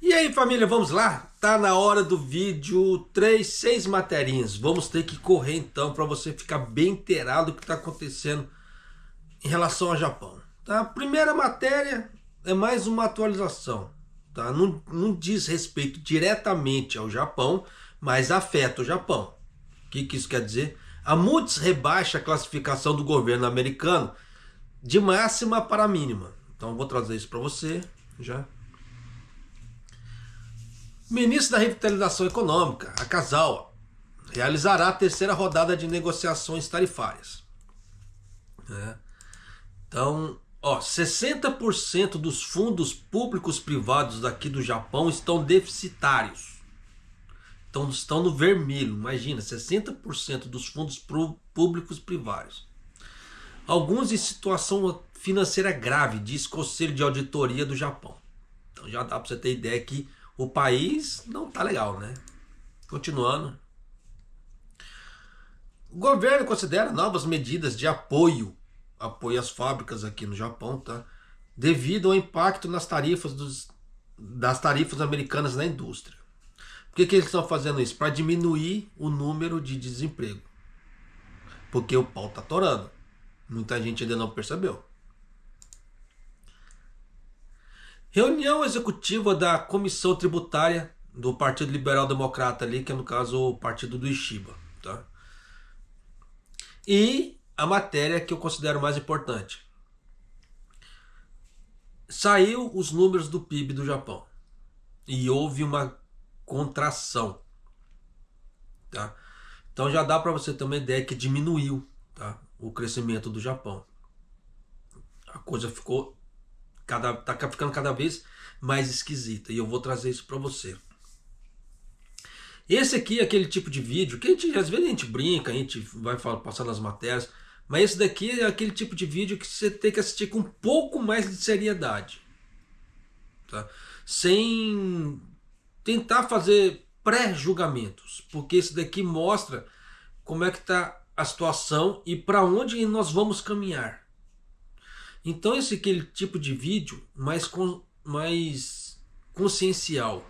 E aí, família, vamos lá? Tá na hora do vídeo 6 materinhas. Vamos ter que correr então para você ficar bem inteirado do que está acontecendo em relação ao Japão. Tá? A primeira matéria é mais uma atualização. Tá? Não diz respeito diretamente ao Japão, mas afeta o Japão. O que isso quer dizer? A Moody's rebaixa a classificação do governo americano de máxima para mínima. Então eu vou trazer isso para você já. O ministro da Revitalização Econômica, Akazawa, realizará a terceira rodada de negociações tarifárias. Então, 60% dos fundos públicos privados daqui do Japão estão deficitários. Então, estão no vermelho. Imagina, 60% dos fundos públicos privados. Alguns em situação financeira grave, diz o Conselho de Auditoria do Japão. Então já dá para você ter ideia que o país não tá legal, né? Continuando. O governo considera novas medidas de apoio às fábricas aqui no Japão, tá? Devido ao impacto nas tarifas das tarifas americanas na indústria. Por que eles estão fazendo isso? Para diminuir o número de desemprego. Porque o pau tá torando. Muita gente ainda não percebeu. Reunião executiva da Comissão Tributária do Partido Liberal Democrata ali, que é no caso o partido do Ishiba. Tá? E a matéria que eu considero mais importante. Saiu os números do PIB do Japão. E houve uma contração. Tá? Então já dá para você ter uma ideia que diminuiu, tá, o crescimento do Japão. A coisa ficou tá ficando cada vez mais esquisita. E eu vou trazer isso para você. Esse aqui é aquele tipo de vídeo que às vezes a gente brinca, a gente vai passar nas matérias. Mas esse daqui é aquele tipo de vídeo que você tem que assistir com um pouco mais de seriedade. Tá? Sem tentar fazer pré-julgamentos. Porque esse daqui mostra como é que está a situação e para onde nós vamos caminhar. Então esse é aquele tipo de vídeo mais consciencial.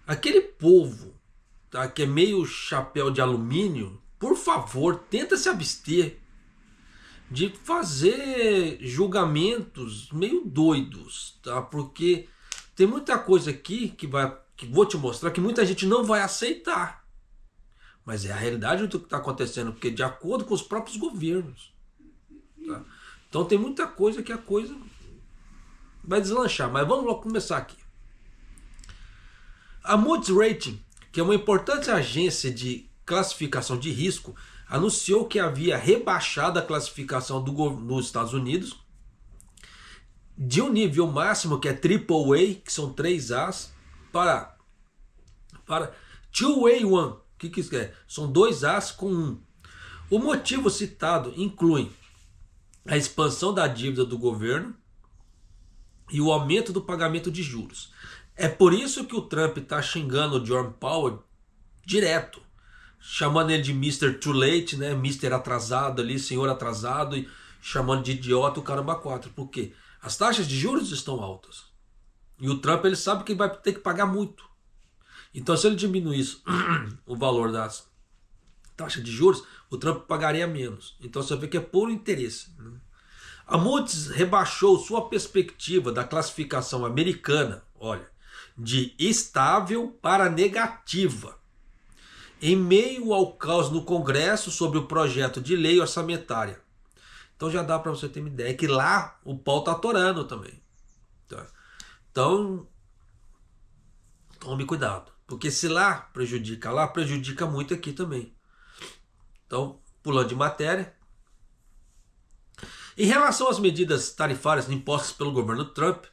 Aquele povo, tá, que é meio chapéu de alumínio, por favor, tenta se abster de fazer julgamentos meio doidos, tá? Porque tem muita coisa aqui que vou te mostrar que muita gente não vai aceitar. Mas é a realidade do que está acontecendo, porque de acordo com os próprios governos. Tá? Então tem muita coisa que a coisa vai deslanchar. Mas vamos logo começar aqui. A Moody's Rating, que é uma importante agência de classificação de risco, anunciou que havia rebaixado a classificação dos Estados Unidos de um nível máximo, que é AAA, que são 3 As, para 2A1. O que isso é? São 2 As com 1. O motivo citado inclui a expansão da dívida do governo e o aumento do pagamento de juros. É por isso que o Trump está xingando o Jerome Powell direto, chamando ele de Mr. Too Late, né? Mr. atrasado ali, senhor atrasado, e chamando de idiota o caramba 4. Por quê? As taxas de juros estão altas. E o Trump ele sabe que vai ter que pagar muito. Então se ele diminuísse o valor das taxas de juros, o Trump pagaria menos. Então você vê que é puro interesse. A Moody's rebaixou sua perspectiva da classificação americana, olha, de estável para negativa, em meio ao caos no Congresso sobre o projeto de lei orçamentária. Então já dá para você ter uma ideia que lá o pau está atorando também. Tá? Então tome cuidado, porque se lá prejudica muito aqui também. Então, pulando de matéria. Em relação às medidas tarifárias impostas pelo governo Trump,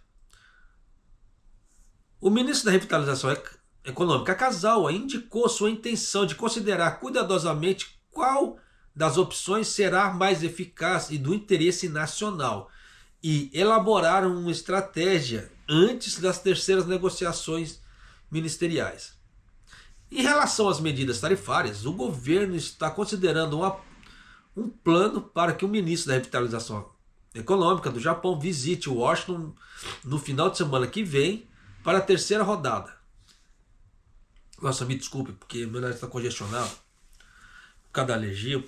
o ministro da Revitalização Econômica, Akazawa, indicou sua intenção de considerar cuidadosamente qual das opções será mais eficaz e do interesse nacional e elaborar uma estratégia antes das terceiras negociações ministeriais. Em relação às medidas tarifárias, o governo está considerando um plano para que o ministro da Revitalização Econômica do Japão visite Washington no final de semana que vem para a terceira rodada. Nossa, me desculpe, porque meu nariz está congestionado por causa da alergia.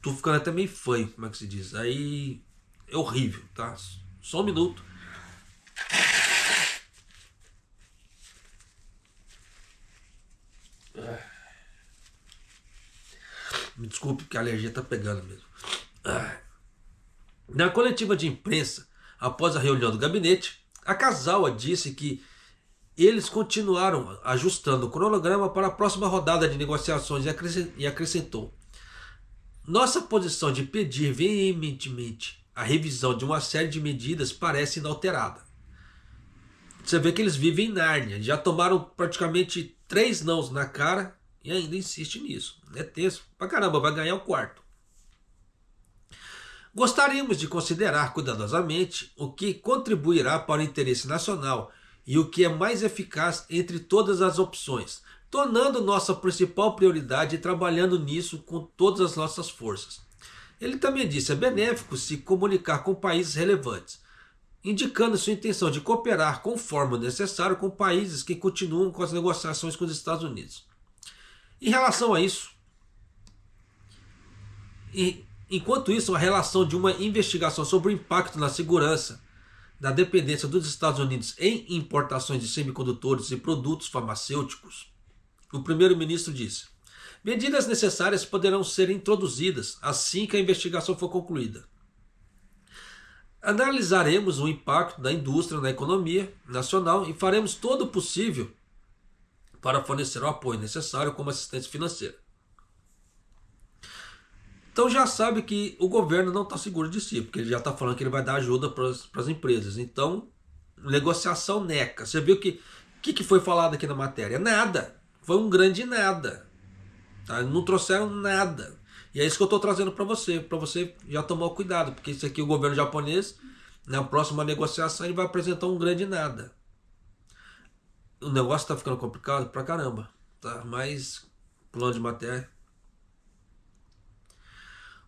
Tô ficando até meio fanho, como é que se diz? Aí é horrível, tá? Só um minuto. Me desculpe, porque a alergia tá pegando mesmo. Na coletiva de imprensa, após a reunião do gabinete, a Casalha disse que eles continuaram ajustando o cronograma para a próxima rodada de negociações e acrescentou: nossa posição de pedir veementemente a revisão de uma série de medidas parece inalterada. Você vê que eles vivem em Nárnia, já tomaram praticamente 3 nãos na cara e ainda insiste nisso. É tenso pra caramba, vai ganhar o quarto. Gostaríamos de considerar cuidadosamente o que contribuirá para o interesse nacional e o que é mais eficaz entre todas as opções, tornando nossa principal prioridade e trabalhando nisso com todas as nossas forças. Ele também disse: é benéfico se comunicar com países relevantes, indicando sua intenção de cooperar conforme o necessário com países que continuam com as negociações com os Estados Unidos. Em relação a isso, enquanto isso, a relação de uma investigação sobre o impacto na segurança da dependência dos Estados Unidos em importações de semicondutores e produtos farmacêuticos, o primeiro-ministro disse: medidas necessárias poderão ser introduzidas assim que a investigação for concluída. Analisaremos o impacto da indústria na economia nacional e faremos todo o possível para fornecer o apoio necessário como assistência financeira. Então já sabe que o governo não está seguro de si, porque ele já está falando que ele vai dar ajuda para as empresas. Então, negociação neca. Você viu que foi falado aqui na matéria? Nada. Foi um grande nada. Tá? Não trouxeram nada. E é isso que eu estou trazendo para você já tomar cuidado, porque isso aqui o governo japonês, na próxima negociação, ele vai apresentar um grande nada. O negócio está ficando complicado pra caramba, tá? Mas, plano de matéria.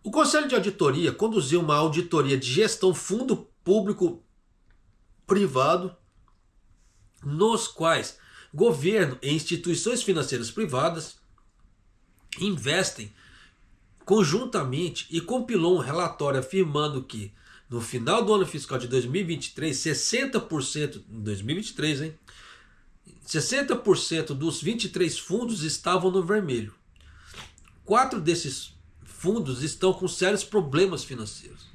O Conselho de Auditoria conduziu uma auditoria de gestão fundo público privado, nos quais governo e instituições financeiras privadas investem conjuntamente, e compilou um relatório afirmando que no final do ano fiscal de 2023, 60% em 2023, hein? 60% dos 23 fundos estavam no vermelho. 4 desses fundos estão com sérios problemas financeiros.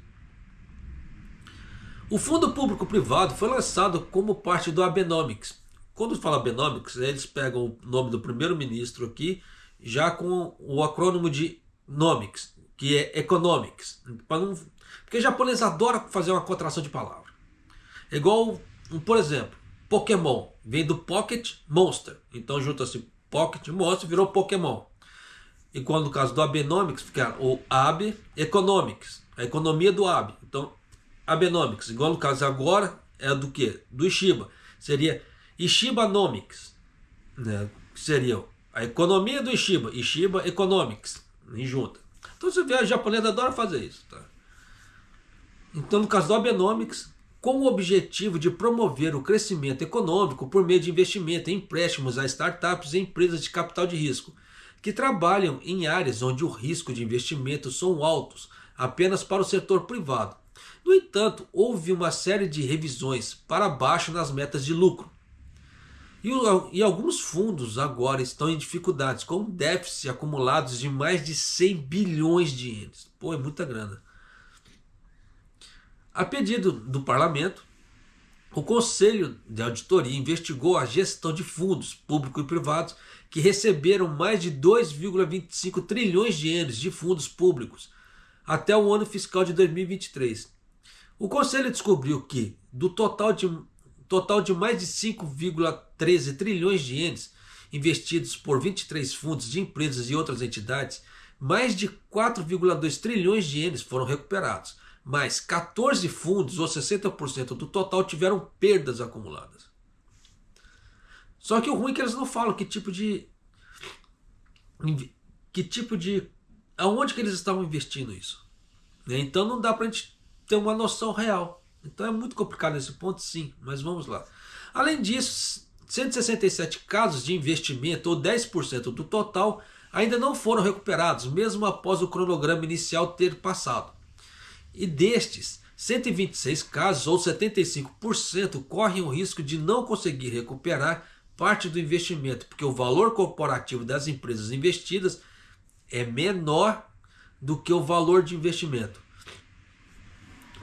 O fundo público-privado foi lançado como parte do Abenomics. Quando fala Abenomics, eles pegam o nome do primeiro-ministro aqui, já com o acrônimo de Nomics, que é Economics. Porque japonês adora fazer uma contração de palavra. É igual, por exemplo, Pokémon. Vem do Pocket Monster. Então junta-se Pocket Monster, virou Pokémon. E quando no caso do Abenomics, fica o Abe Economics. A economia do Abe. Então, Abenomics. Igual no caso agora, é do que? Do Ishiba. Seria Ishibanomics. Né? Seria a economia do Ishiba. Ishiba Economics. E junta. Então você vê, a japonesa adora fazer isso. Tá? Então no caso do Abenomics, com o objetivo de promover o crescimento econômico por meio de investimento em empréstimos a startups e empresas de capital de risco, que trabalham em áreas onde o risco de investimento são altos apenas para o setor privado. No entanto, houve uma série de revisões para baixo nas metas de lucro. E alguns fundos agora estão em dificuldades, com déficits acumulados de mais de 100 bilhões de ienes. Pô, é muita grana. A pedido do parlamento, o Conselho de Auditoria investigou a gestão de fundos públicos e privados que receberam mais de 2,25 trilhões de ienes de fundos públicos até o ano fiscal de 2023. O Conselho descobriu que, do total de mais de 5,13 trilhões de ienes investidos por 23 fundos de empresas e outras entidades, mais de 4,2 trilhões de ienes foram recuperados, mas 14 fundos, ou 60% do total, tiveram perdas acumuladas. Só que o ruim é que eles não falam que tipo de... aonde que eles estavam investindo isso. Então não dá para a gente ter uma noção real. Então é muito complicado nesse ponto, sim, mas vamos lá. Além disso, 167 casos de investimento, ou 10% do total, ainda não foram recuperados, mesmo após o cronograma inicial ter passado. E destes, 126 casos, ou 75%, correm o risco de não conseguir recuperar parte do investimento, porque o valor corporativo das empresas investidas é menor do que o valor de investimento.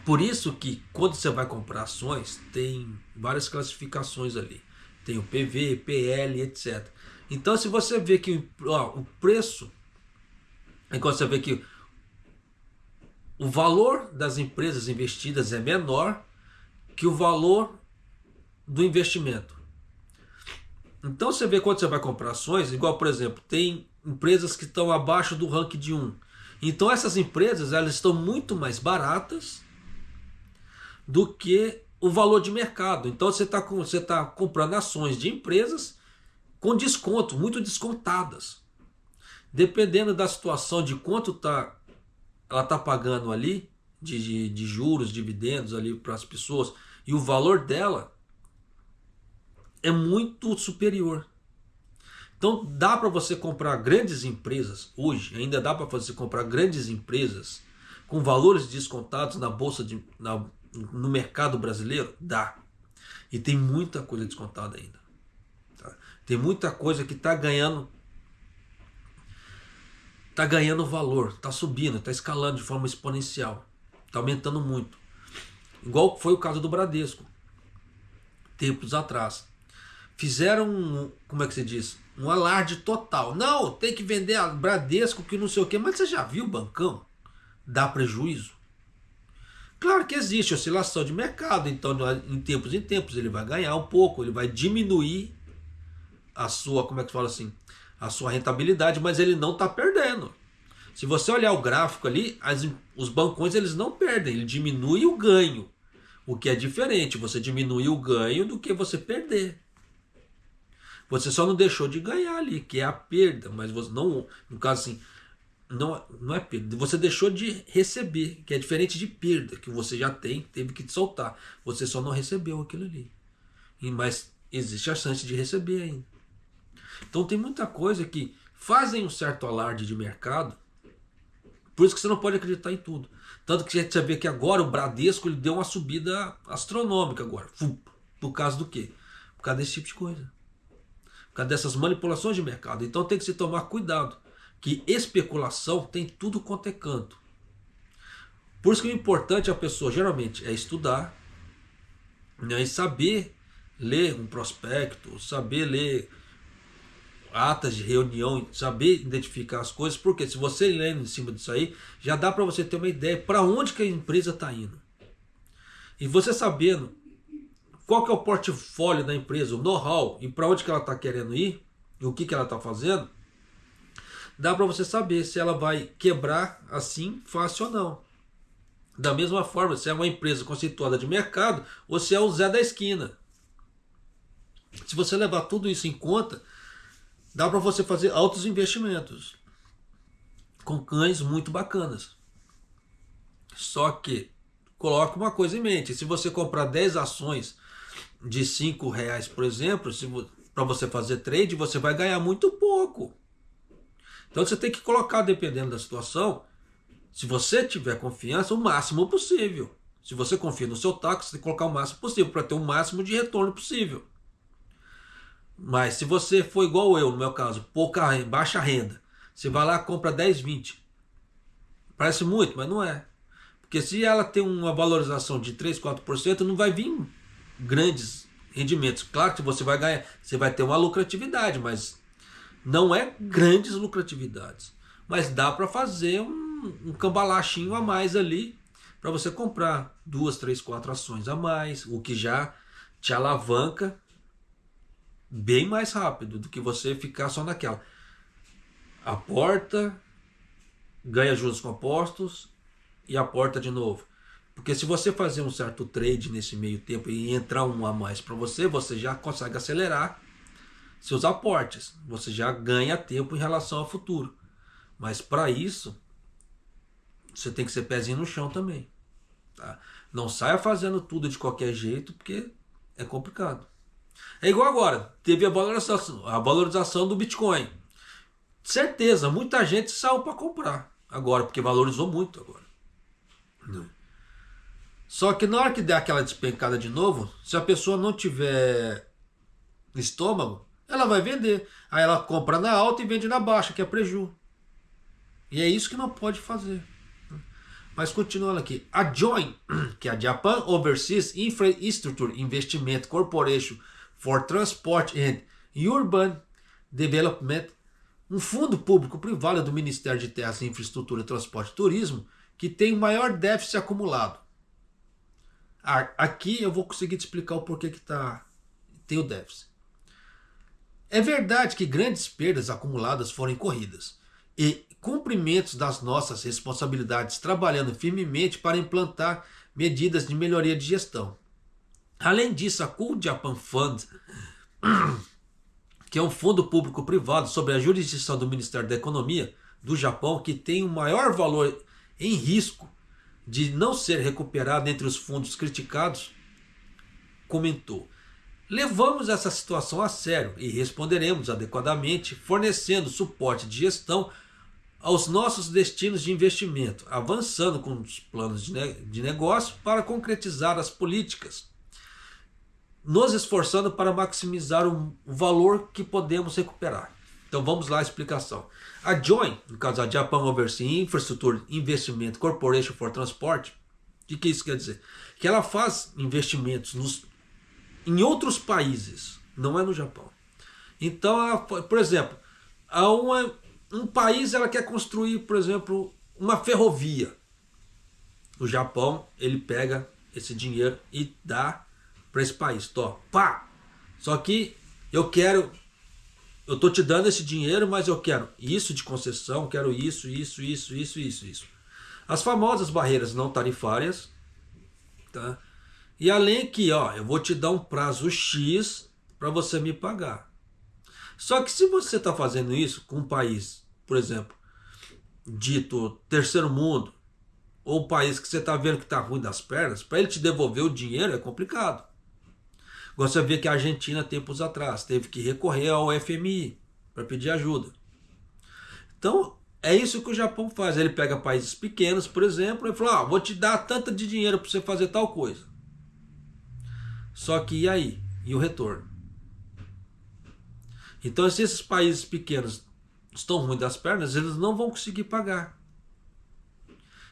Por isso que quando você vai comprar ações, tem várias classificações ali. Tem o PV, PL, etc. Então se você vê que o preço, enquanto você vê que o valor das empresas investidas é menor que o valor do investimento. Então você vê quando você vai comprar ações, igual por exemplo, tem empresas que estão abaixo do ranking de 1. Então essas empresas elas estão muito mais baratas do que o valor de mercado. Então você está comprando ações de empresas com desconto, muito descontadas. Dependendo da situação de quanto ela está pagando ali, de juros, dividendos ali para as pessoas, e o valor dela é muito superior. Então dá para você comprar grandes empresas hoje, ainda dá para você comprar grandes empresas com valores descontados na bolsa no mercado brasileiro? Dá. E tem muita coisa descontada ainda. Tá? Tem muita coisa que está ganhando valor, está subindo, está escalando de forma exponencial, está aumentando muito. Igual foi o caso do Bradesco, tempos atrás. Fizeram, como é que se diz? Um alarde total. Não, tem que vender a Bradesco que não sei o que. Mas você já viu o bancão dar prejuízo? Claro que existe oscilação de mercado, então em tempos ele vai ganhar um pouco, ele vai diminuir a sua, como é que fala assim, a sua rentabilidade, mas ele não está perdendo. Se você olhar o gráfico ali, os bancões eles não perdem, ele diminui o ganho. O que é diferente, você diminui o ganho do que você perder. Você só não deixou de ganhar ali, que é a perda, mas você não, no caso assim, não é perda, você deixou de receber, que é diferente de perda, que você já teve que soltar, você só não recebeu aquilo ali, mas existe a chance de receber ainda. Então tem muita coisa que fazem um certo alarde de mercado, por isso que você não pode acreditar em tudo. Tanto que você vê que agora o Bradesco ele deu uma subida astronômica agora, por causa do quê? Por causa desse tipo de coisa, por causa dessas manipulações de mercado. Então tem que se tomar cuidado, que especulação tem tudo quanto é canto. Por isso que o importante a pessoa geralmente é estudar, né, e saber ler um prospecto, saber ler atas de reunião, saber identificar as coisas, porque se você ler em cima disso aí, já dá para você ter uma ideia para onde que a empresa está indo. E você sabendo qual que é o portfólio da empresa, o know-how e para onde que ela está querendo ir, e o que que ela está fazendo, dá para você saber se ela vai quebrar assim fácil ou não. Da mesma forma, se é uma empresa conceituada de mercado ou se é o Zé da esquina. Se você levar tudo isso em conta, dá para você fazer altos investimentos com cães muito bacanas. Só que coloque uma coisa em mente: se você comprar 10 ações de R$5, por exemplo, para você fazer trade, você vai ganhar muito pouco. Então você tem que colocar, dependendo da situação, se você tiver confiança, o máximo possível. Se você confia no seu taco, você tem que colocar o máximo possível para ter o máximo de retorno possível. Mas se você for igual eu, no meu caso, baixa renda, você vai lá e compra 10, 20. Parece muito, mas não é. Porque se ela tem uma valorização de 3, 4%, não vai vir grandes rendimentos. Claro que você vai ganhar, você vai ter uma lucratividade, mas não é grandes lucratividades. Mas dá para fazer um cambalachinho a mais ali para você comprar 2, 3, 4 ações a mais, o que já te alavanca bem mais rápido do que você ficar só naquela. Aporta, ganha juros compostos e aporta de novo. Porque se você fazer um certo trade nesse meio tempo e entrar um a mais para você, você já consegue acelerar seus aportes. Você já ganha tempo em relação ao futuro. Mas para isso, você tem que ser pezinho no chão também. Tá? Não saia fazendo tudo de qualquer jeito, porque é complicado. É igual agora, teve a valorização do Bitcoin. Certeza, muita gente saiu para comprar agora, porque valorizou muito agora. Só que na hora que der aquela despencada de novo, se a pessoa não tiver estômago, ela vai vender. Aí ela compra na alta e vende na baixa, que é preju. E é isso que não pode fazer. Mas continuando aqui, a JOIN, que é a Japan Overseas Infrastructure Investment Corporation for Transport and Urban Development, um fundo público-privado do Ministério de Terras, Infraestrutura, Transporte e Turismo, que tem o maior déficit acumulado. Aqui eu vou conseguir te explicar o porquê que tem o déficit. É verdade que grandes perdas acumuladas foram incorridas e cumprimentos das nossas responsabilidades, trabalhando firmemente para implantar medidas de melhoria de gestão. Além disso, a Cool Japan Fund, que é um fundo público-privado sob a jurisdição do Ministério da Economia do Japão, que tem o maior valor em risco de não ser recuperado entre os fundos criticados, comentou: levamos essa situação a sério e responderemos adequadamente, fornecendo suporte de gestão aos nossos destinos de investimento, avançando com os planos de negócio para concretizar as políticas, nos esforçando para maximizar o valor que podemos recuperar. Então vamos lá a explicação. A JOIN, no caso a Japan Overseas Infrastructure Investment Corporation for Transport, o que isso quer dizer? Que ela faz investimentos em outros países, não é no Japão. Então, ela, por exemplo, um país ela quer construir, por exemplo, uma ferrovia. O Japão, ele pega esse dinheiro e dá para esse país. Pá! Só que eu tô te dando esse dinheiro, mas eu quero isso de concessão, quero isso. As famosas barreiras não tarifárias, tá? E além que, eu vou te dar um prazo X para você me pagar. Só que se você está fazendo isso com um país, por exemplo, dito terceiro mundo, ou um país que você está vendo que está ruim das pernas, para ele te devolver o dinheiro é complicado. Você vê que a Argentina, tempos atrás, teve que recorrer ao FMI para pedir ajuda. Então, é isso que o Japão faz. Ele pega países pequenos, por exemplo, e fala: vou te dar tanto de dinheiro para você fazer tal coisa. Só que e aí? E o retorno? Então, se esses países pequenos estão ruins das pernas, eles não vão conseguir pagar.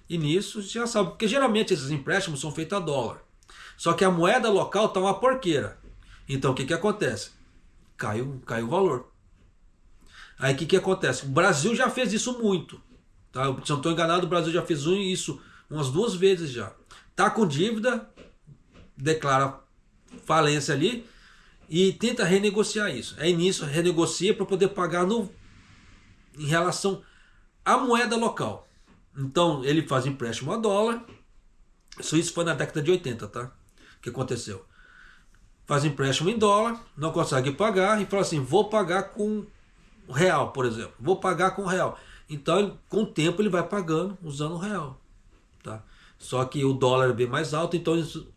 E nisso, já sabe, porque geralmente esses empréstimos são feitos a dólar. Só que a moeda local está uma porqueira. Então o que acontece? Cai o valor. Aí o que acontece? O Brasil já fez isso muito. Tá? Se eu não estou enganado, o Brasil já fez isso umas 2 vezes já. Está com dívida, declara falência ali e tenta renegociar isso. Aí nisso renegocia para poder pagar em relação à moeda local. Então ele faz empréstimo a dólar. Isso foi na década de 80, tá? O que aconteceu? Faz empréstimo em dólar, não consegue pagar e fala assim: vou pagar com real, por exemplo. Vou pagar com real. Então, com o tempo, ele vai pagando usando o real. Tá? Só que o dólar é bem mais alto, então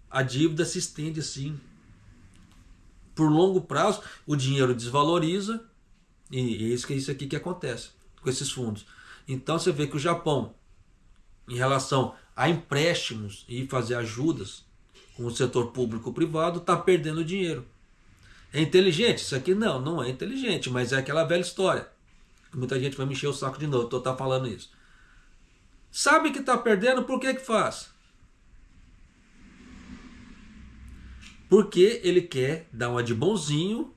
a dívida se estende assim. Por longo prazo, o dinheiro desvaloriza e é isso aqui que acontece com esses fundos. Então, você vê que o Japão, em relação a empréstimos e fazer ajudas com o setor público-privado, está perdendo dinheiro. É inteligente? Isso aqui não é inteligente, mas é aquela velha história. Muita gente vai me encher o saco de novo, tô falando isso. Sabe que está perdendo, por que faz? Porque ele quer dar uma de bonzinho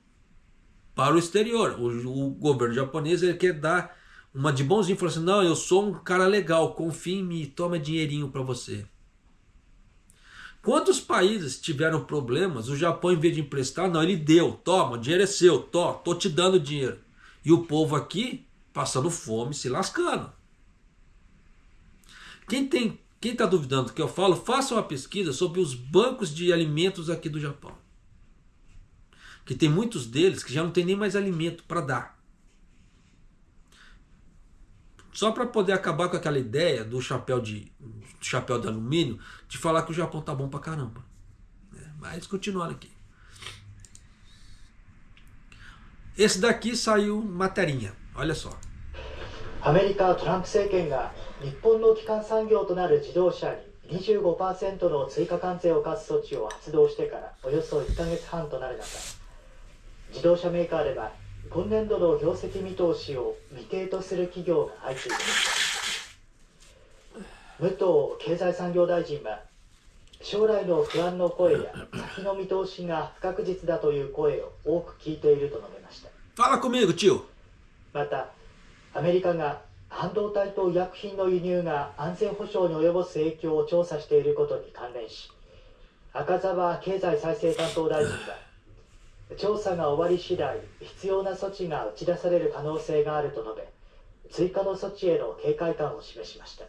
para o exterior. O governo japonês ele quer dar uma de bonzinho, falou assim: não, eu sou um cara legal, confia em mim, toma dinheirinho para você. Quantos países tiveram problemas, o Japão, em vez de emprestar, não, ele deu, toma, o dinheiro é seu, tô te dando dinheiro. E o povo aqui passando fome, se lascando. Quem está duvidando do que eu falo, faça uma pesquisa sobre os bancos de alimentos aqui do Japão. Que tem muitos deles que já não tem nem mais alimento para dar. Só para poder acabar com aquela ideia do chapéu de alumínio, de falar que o Japão tá bom pra caramba. Mas continuando aqui. Esse daqui saiu materinha, olha só. アメリカトランプ政権が日本の基幹産業となる自動車に 25% の追加関税を課す措置を発動してからおよそ1ヶ月半となる中、自動車メーカーでは今年度の業績見通しを未定とする企業が相次いでいます。武藤経済産業大臣は将来の不安の声や先の見通しが不確実だという声を多く聞いていると述べました。 Fala comigo, tio. またアメリカが半導体と医薬品の輸入が安全保障に及ぼす影響を調査していることに関連し、赤澤経済再生担当大臣は調査が終わり次第必要な措置が打ち出される可能性があると述べ、追加の措置への警戒感を示しました。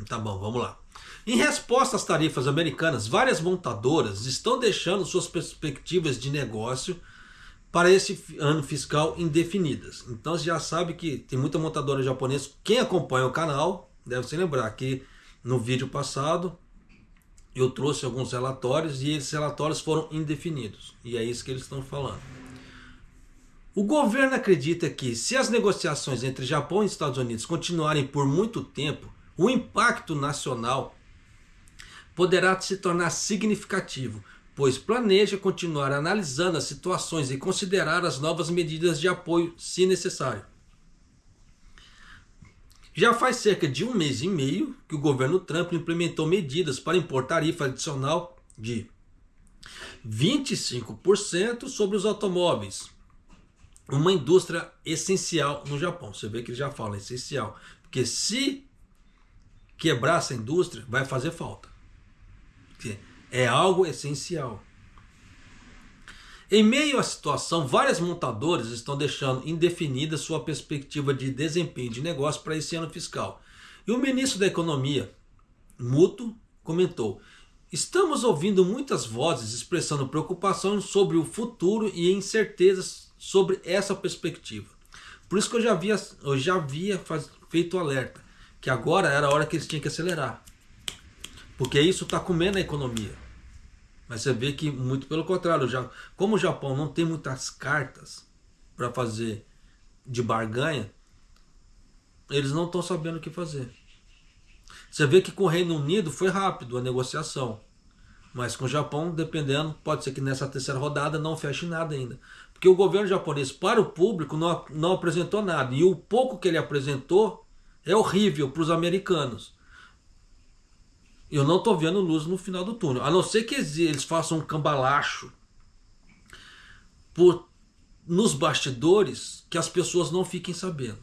Tá bom, vamos lá. Em resposta às tarifas americanas, várias montadoras estão deixando suas perspectivas de negócio para esse ano fiscal indefinidas. Então você já sabe que tem muita montadora japonesa. Quem acompanha o canal deve se lembrar que no vídeo passado eu trouxe alguns relatórios e esses relatórios foram indefinidos. E é isso que eles estão falando. O governo acredita que se as negociações entre Japão e Estados Unidos continuarem por muito tempo, o impacto nacional poderá se tornar significativo, pois planeja continuar analisando as situações e considerar as novas medidas de apoio se necessário. Já faz cerca de 1 mês e meio que o governo Trump implementou medidas para impor tarifa adicional de 25% sobre os automóveis, uma indústria essencial no Japão. Você vê que ele já fala essencial, porque se quebrar essa indústria vai fazer falta, porque é algo essencial. Em meio à situação, várias montadoras estão deixando indefinida sua perspectiva de desempenho de negócio para esse ano fiscal. E o ministro da Economia, Muto, comentou: estamos ouvindo muitas vozes expressando preocupação sobre o futuro e incertezas sobre essa perspectiva. Por isso que eu já havia feito alerta, que agora era a hora que eles tinham que acelerar, porque isso está comendo a economia. Mas você vê que muito pelo contrário, como o Japão não tem muitas cartas para fazer de barganha, eles não estão sabendo o que fazer. Você vê que com o Reino Unido foi rápido a negociação, mas com o Japão, dependendo, pode ser que nessa terceira rodada não feche nada ainda, porque o governo japonês para o público não apresentou nada, e o pouco que ele apresentou é horrível para os americanos. Eu não estou vendo luz no final do túnel. A não ser que eles façam um cambalacho nos bastidores que as pessoas não fiquem sabendo.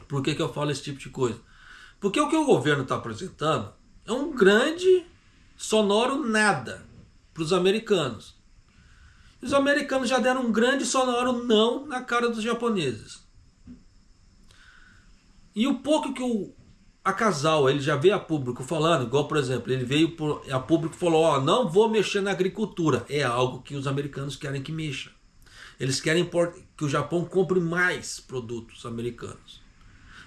Por que eu falo esse tipo de coisa? Porque o que o governo está apresentando é um grande sonoro nada para os americanos. Os americanos já deram um grande sonoro não na cara dos japoneses. E o pouco que a Casal ele já veio a público falando, igual por exemplo, ele veio a público e falou: ó, não vou mexer na agricultura. É algo que os americanos querem que mexa. Eles querem que o Japão compre mais produtos americanos.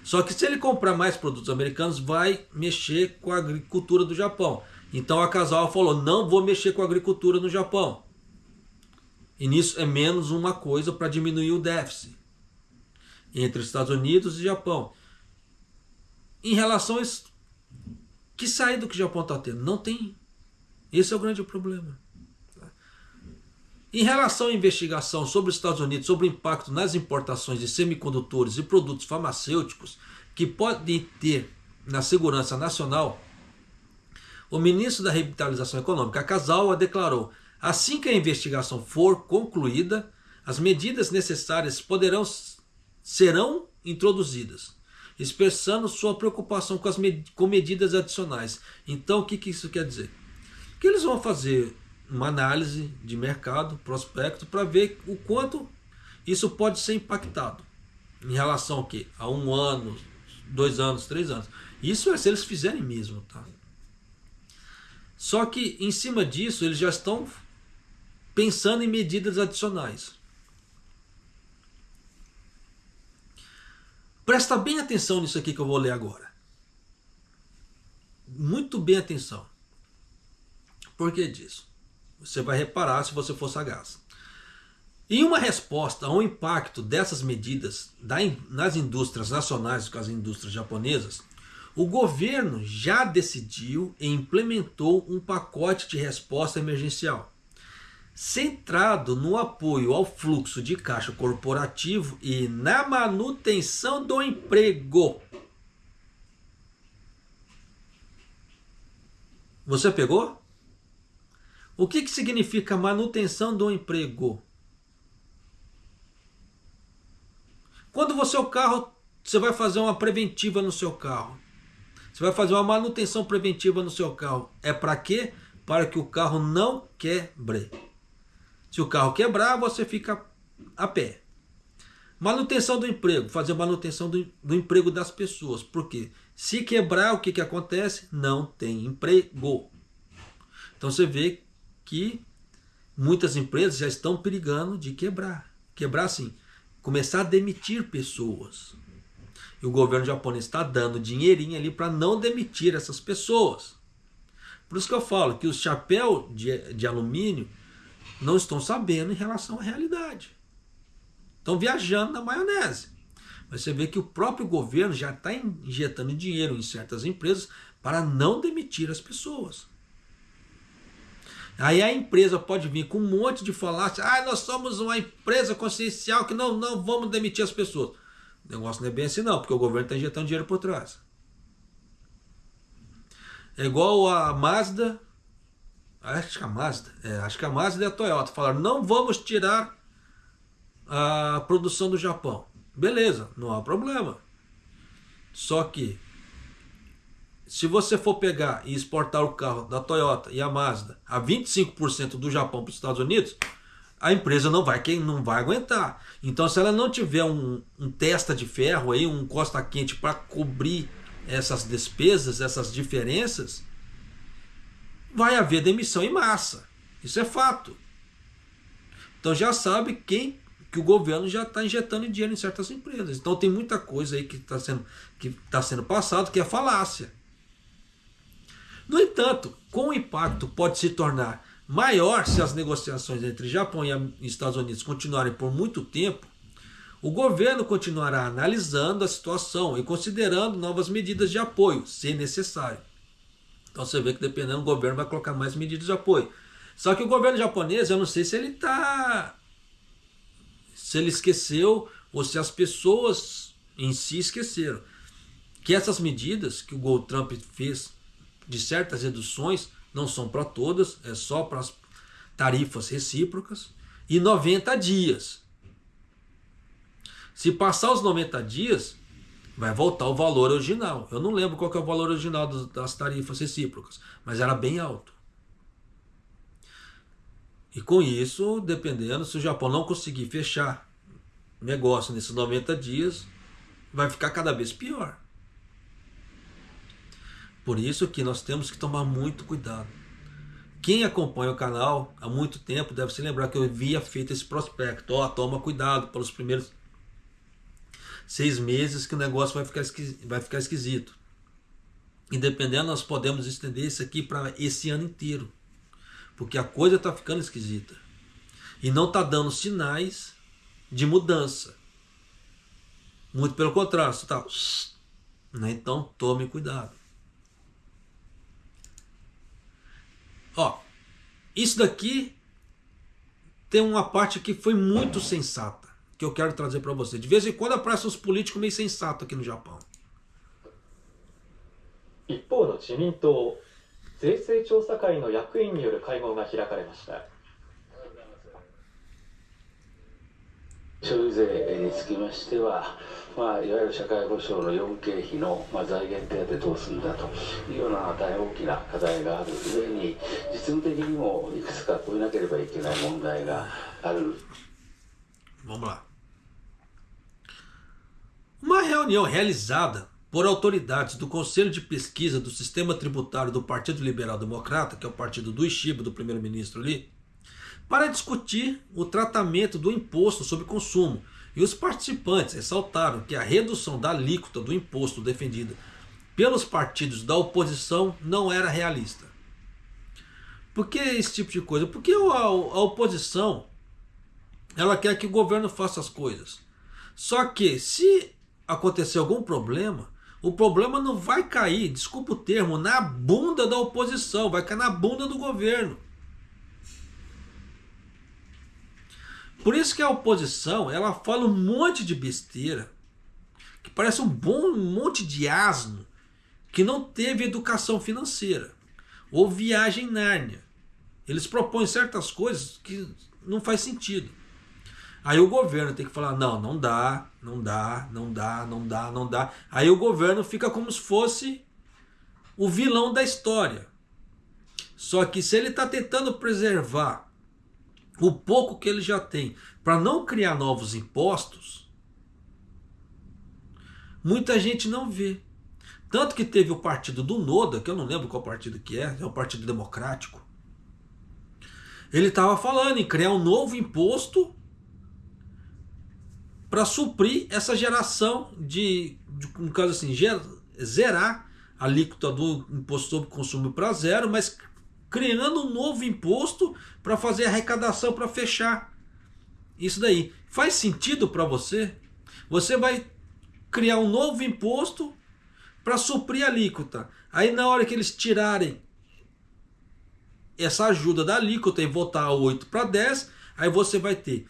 Só que se ele comprar mais produtos americanos, vai mexer com a agricultura do Japão. Então a Casal falou: não vou mexer com a agricultura no Japão. E nisso é menos uma coisa para diminuir o déficit entre os Estados Unidos e o Japão. Em relação a isso, que saída que o Japão está tendo? Não tem. Esse é o grande problema. Em relação à investigação sobre os Estados Unidos, sobre o impacto nas importações de semicondutores e produtos farmacêuticos que podem ter na segurança nacional, o ministro da Revitalização Econômica, Akazawa, declarou: assim que a investigação for concluída, as medidas necessárias serão introduzidas, expressando sua preocupação com medidas adicionais. Então o que isso quer dizer? Que eles vão fazer uma análise de mercado, prospecto, para ver o quanto isso pode ser impactado. Em relação ao quê? A 1 ano, 2 anos, 3 anos. Isso é se eles fizerem mesmo, tá? Só que em cima disso eles já estão pensando em medidas adicionais. Presta bem atenção nisso aqui que eu vou ler agora. Muito bem atenção. Por que disso? Você vai reparar se você for sagaz. Em uma resposta ao impacto dessas medidas nas indústrias nacionais, com as indústrias japonesas, o governo já decidiu e implementou um pacote de resposta emergencial, centrado no apoio ao fluxo de caixa corporativo e na manutenção do emprego. Você pegou? O que significa manutenção do emprego? Quando você vai fazer uma preventiva no seu carro, você vai fazer uma manutenção preventiva no seu carro. É para quê? Para que o carro não quebre. Se o carro quebrar, você fica a pé. Manutenção do emprego, fazer manutenção do emprego das pessoas. Por quê? Se quebrar, o que acontece? Não tem emprego. Então você vê que muitas empresas já estão perigando de quebrar. Quebrar sim, começar a demitir pessoas. E o governo japonês está dando dinheirinho ali para não demitir essas pessoas. Por isso que eu falo que os chapéus de alumínio não estão sabendo em relação à realidade. Estão viajando na maionese. Mas você vê que o próprio governo já está injetando dinheiro em certas empresas para não demitir as pessoas. Aí a empresa pode vir com um monte de falácia. Nós somos uma empresa consciencial que não vamos demitir as pessoas. O negócio não é bem assim não, porque o governo está injetando dinheiro por trás. É igual a Mazda. Acho que a Mazda e a Toyota falaram: não vamos tirar a produção do Japão. Beleza, não há problema. Só que se você for pegar e exportar o carro da Toyota e a Mazda a 25% do Japão para os Estados Unidos, a empresa não vai aguentar. Então, se ela não tiver um testa de ferro, aí, um costa quente para cobrir essas despesas, essas diferenças, vai haver demissão em massa. Isso é fato. Então já sabe que o governo já está injetando dinheiro em certas empresas. Então tem muita coisa aí que está sendo passado que é falácia. No entanto, com o impacto pode se tornar maior se as negociações entre Japão e Estados Unidos continuarem por muito tempo. O governo continuará analisando a situação e considerando novas medidas de apoio, se necessário. Então você vê que dependendo do governo vai colocar mais medidas de apoio. Só que o governo japonês, eu não sei se ele esqueceu ou se as pessoas em si esqueceram que essas medidas que o Trump fez de certas reduções não são para todas, é só para as tarifas recíprocas e 90 dias. Se passar os 90 dias, vai voltar o valor original. Eu não lembro qual que é o valor original das tarifas recíprocas, mas era bem alto. E com isso, dependendo, se o Japão não conseguir fechar negócio nesses 90 dias, vai ficar cada vez pior. Por isso que nós temos que tomar muito cuidado. Quem acompanha o canal há muito tempo deve se lembrar que eu havia feito esse prospecto. Toma cuidado pelos primeiros 6 meses que o negócio vai ficar esquisito. E dependendo, nós podemos estender isso aqui para esse ano inteiro. Porque a coisa está ficando esquisita. E não está dando sinais de mudança. Muito pelo contrário. Tá... Então tome cuidado. Isso daqui tem uma parte que foi muito sensata, que eu quero trazer para você. De vez em quando aparecem uns políticos meio sensatos aqui no Japão. 一方の自民党税制調査会の役員による会合が開かれました。消費税につきましては、いわゆる社会保障の4経費の財源手当どうするんだというような大変大きな課題がある上に、実務的にもいくつか越えなければいけない問題がある。Vamos lá. Uma reunião realizada por autoridades do Conselho de Pesquisa do Sistema Tributário do Partido Liberal Democrata, que é o partido do Ishiba, do primeiro-ministro ali, para discutir o tratamento do imposto sobre consumo. E os participantes ressaltaram que a redução da alíquota do imposto defendida pelos partidos da oposição não era realista. Por que esse tipo de coisa? Porque a oposição ela quer que o governo faça as coisas. Só que se acontecer algum problema, o problema não vai cair, desculpa o termo, na bunda da oposição, vai cair na bunda do governo. Por isso que a oposição, ela fala um monte de besteira, que parece um monte de asno, que não teve educação financeira, ou viagem em Nárnia. Eles propõem certas coisas que não faz sentido. Aí o governo tem que falar, não dá. Aí o governo fica como se fosse o vilão da história. Só que se ele está tentando preservar o pouco que ele já tem, para não criar novos impostos, muita gente não vê. Tanto que teve o partido do Noda, que eu não lembro qual partido que é o Partido Democrático. Ele estava falando em criar um novo imposto para suprir essa geração no caso assim, zerar a alíquota do imposto sobre consumo para zero, mas criando um novo imposto para fazer arrecadação para fechar isso daí. Faz sentido para você? Você vai criar um novo imposto para suprir a alíquota. Aí na hora que eles tirarem essa ajuda da alíquota e voltar a 8 para 10, aí você vai ter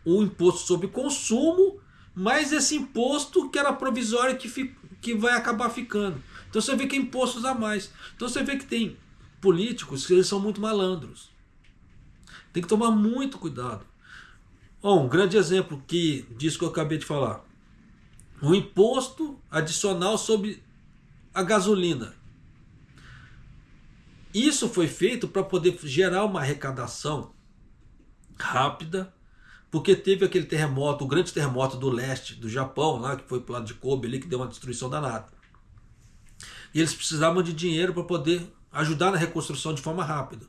o imposto sobre consumo, mais esse imposto que era provisório que vai acabar ficando. Então você vê que é impostos a mais. Então você vê que tem políticos que eles são muito malandros. Tem que tomar muito cuidado. Um grande exemplo disso que eu acabei de falar. O imposto adicional sobre a gasolina. Isso foi feito para poder gerar uma arrecadação rápida, porque teve aquele terremoto, o grande terremoto do leste do Japão, lá que foi pro lado de Kobe, ali, que deu uma destruição danada. E eles precisavam de dinheiro para poder ajudar na reconstrução de forma rápida.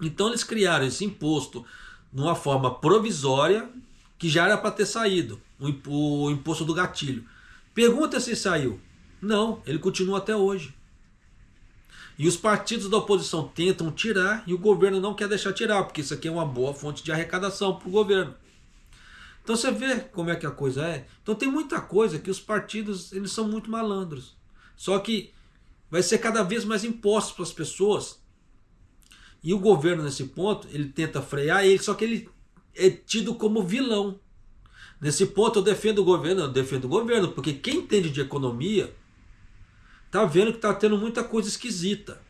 Então eles criaram esse imposto numa forma provisória, que já era para ter saído, o imposto do gatilho. Pergunta se saiu. Não, ele continua até hoje. E os partidos da oposição tentam tirar e o governo não quer deixar tirar, porque isso aqui é uma boa fonte de arrecadação para o governo. Então você vê como é que a coisa é. Então tem muita coisa que os partidos eles são muito malandros. Só que vai ser cada vez mais impostos para as pessoas. E o governo nesse ponto, ele tenta frear ele, só que ele é tido como vilão. Nesse ponto eu defendo o governo, porque quem entende de economia tá vendo que tá tendo muita coisa esquisita.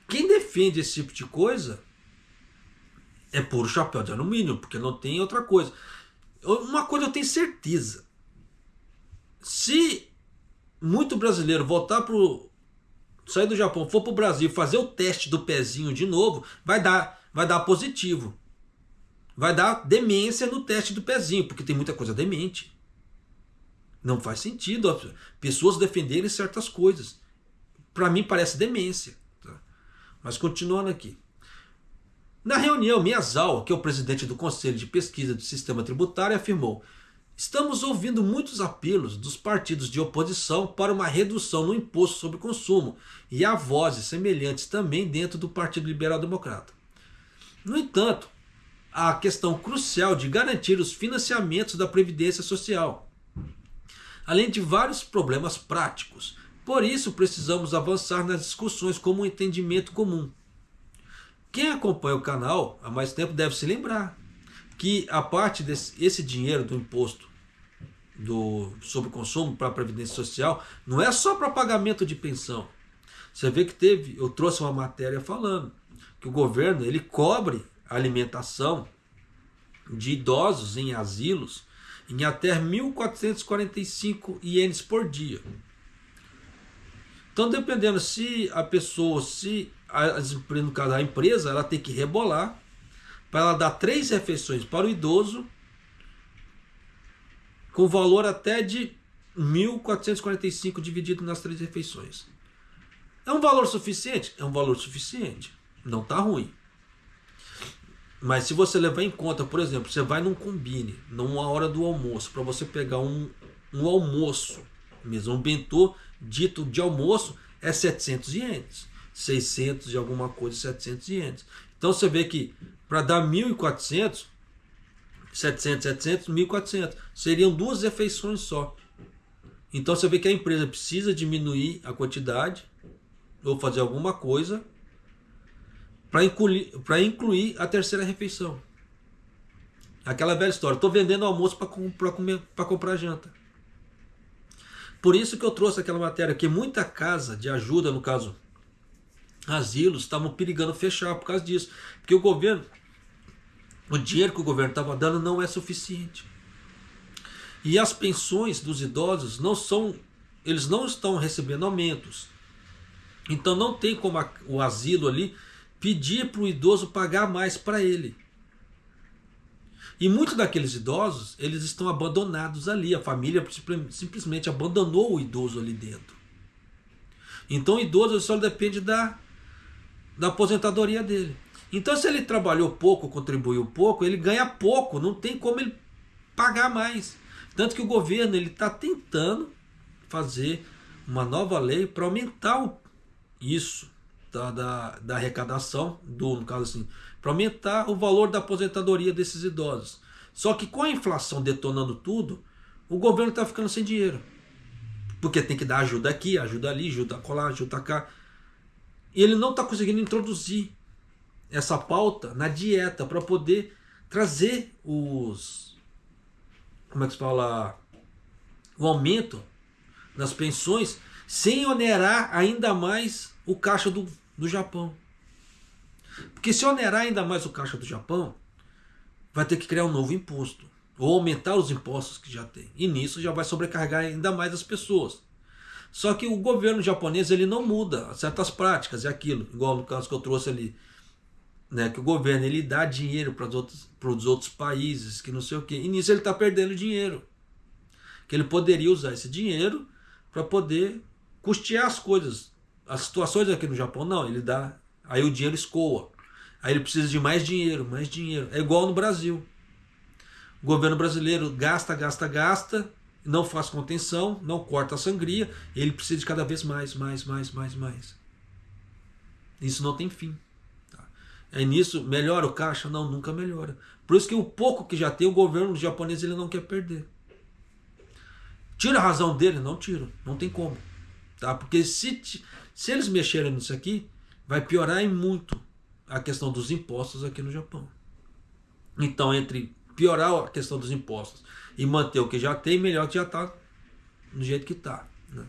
Quem defende esse tipo de coisa é puro chapéu de alumínio, porque não tem outra coisa. Uma coisa eu tenho certeza. Se muito brasileiro sair do Japão, for pro Brasil fazer o teste do pezinho de novo, vai dar positivo. Vai dar demência no teste do pezinho, porque tem muita coisa demente. Não faz sentido pessoas defenderem certas coisas. Para mim parece demência. Tá? Mas continuando aqui. Na reunião, Miyazawa, que é o presidente do Conselho de Pesquisa do Sistema Tributário, afirmou: estamos ouvindo muitos apelos dos partidos de oposição para uma redução no imposto sobre consumo, e há vozes semelhantes também dentro do Partido Liberal Democrata. No entanto, há a questão crucial de garantir os financiamentos da Previdência Social, além de vários problemas práticos. Por isso, precisamos avançar nas discussões como um entendimento comum. Quem acompanha o canal há mais tempo deve se lembrar que a parte desse dinheiro do imposto sobre consumo para a Previdência Social não é só para pagamento de pensão. Você vê que eu trouxe uma matéria falando que o governo ele cobre a alimentação de idosos em asilos em até 1.445 ienes por dia. Então, dependendo se a pessoa, no caso a empresa, ela tem que rebolar para ela dar 3 refeições para o idoso com valor até de 1.445 dividido nas 3 refeições. É um valor suficiente? É um valor suficiente. Não está ruim. Mas se você levar em conta, por exemplo, você vai num Combine, numa hora do almoço, para você pegar um almoço, mesmo um bentô dito de almoço, é 700 ienes. 600 de alguma coisa, 700 ienes. Então você vê que para dar 1.400, 700, 1.400. Seriam 2 refeições só. Então você vê que a empresa precisa diminuir a quantidade ou fazer alguma coisa para incluir a terceira refeição. Aquela velha história, estou vendendo almoço para comprar janta. Por isso que eu trouxe aquela matéria, que muita casa de ajuda, no caso asilos, estavam perigando fechar por causa disso. Porque o dinheiro que o governo estava dando não é suficiente. E as pensões dos idosos eles não estão recebendo aumentos. Então não tem como o asilo ali pedir para o idoso pagar mais para ele. E muitos daqueles idosos, eles estão abandonados ali. A família simplesmente abandonou o idoso ali dentro. Então o idoso só depende da aposentadoria dele. Então se ele trabalhou pouco, contribuiu pouco, ele ganha pouco, não tem como ele pagar mais. Tanto que o governo está tentando fazer uma nova lei para aumentar isso da arrecadação, no caso assim, para aumentar o valor da aposentadoria desses idosos. Só que com a inflação detonando tudo, o governo está ficando sem dinheiro. Porque tem que dar ajuda aqui, ajuda ali, ajuda colar, ajuda cá. E ele não está conseguindo introduzir essa pauta na dieta para poder trazer como é que se fala, o aumento das pensões sem onerar ainda mais o caixa do Japão. Porque se onerar ainda mais o caixa do Japão, vai ter que criar um novo imposto, ou aumentar os impostos que já tem. E nisso já vai sobrecarregar ainda mais as pessoas. Só que o governo japonês ele não muda certas práticas, é aquilo, igual no caso que eu trouxe ali, né, que o governo ele dá dinheiro para os outros países, que não sei o quê, e nisso ele está perdendo dinheiro. Que ele poderia usar esse dinheiro para poder custear as coisas. As situações aqui no Japão, não, ele dá, aí o dinheiro escoa. Aí ele precisa de mais dinheiro, mais dinheiro. É igual no Brasil. O governo brasileiro gasta, não faz contenção, não corta a sangria, ele precisa de cada vez mais. Isso não tem fim. É nisso, melhora o caixa? Não, nunca melhora. Por isso que o pouco que já tem, o governo japonês ele não quer perder. Tira a razão dele? Não tira, não tem como. Tá? Porque se eles mexerem nisso aqui, vai piorar muito a questão dos impostos aqui no Japão. Então, entre piorar a questão dos impostos e manter o que já tem, melhor que já está do jeito que está. Né?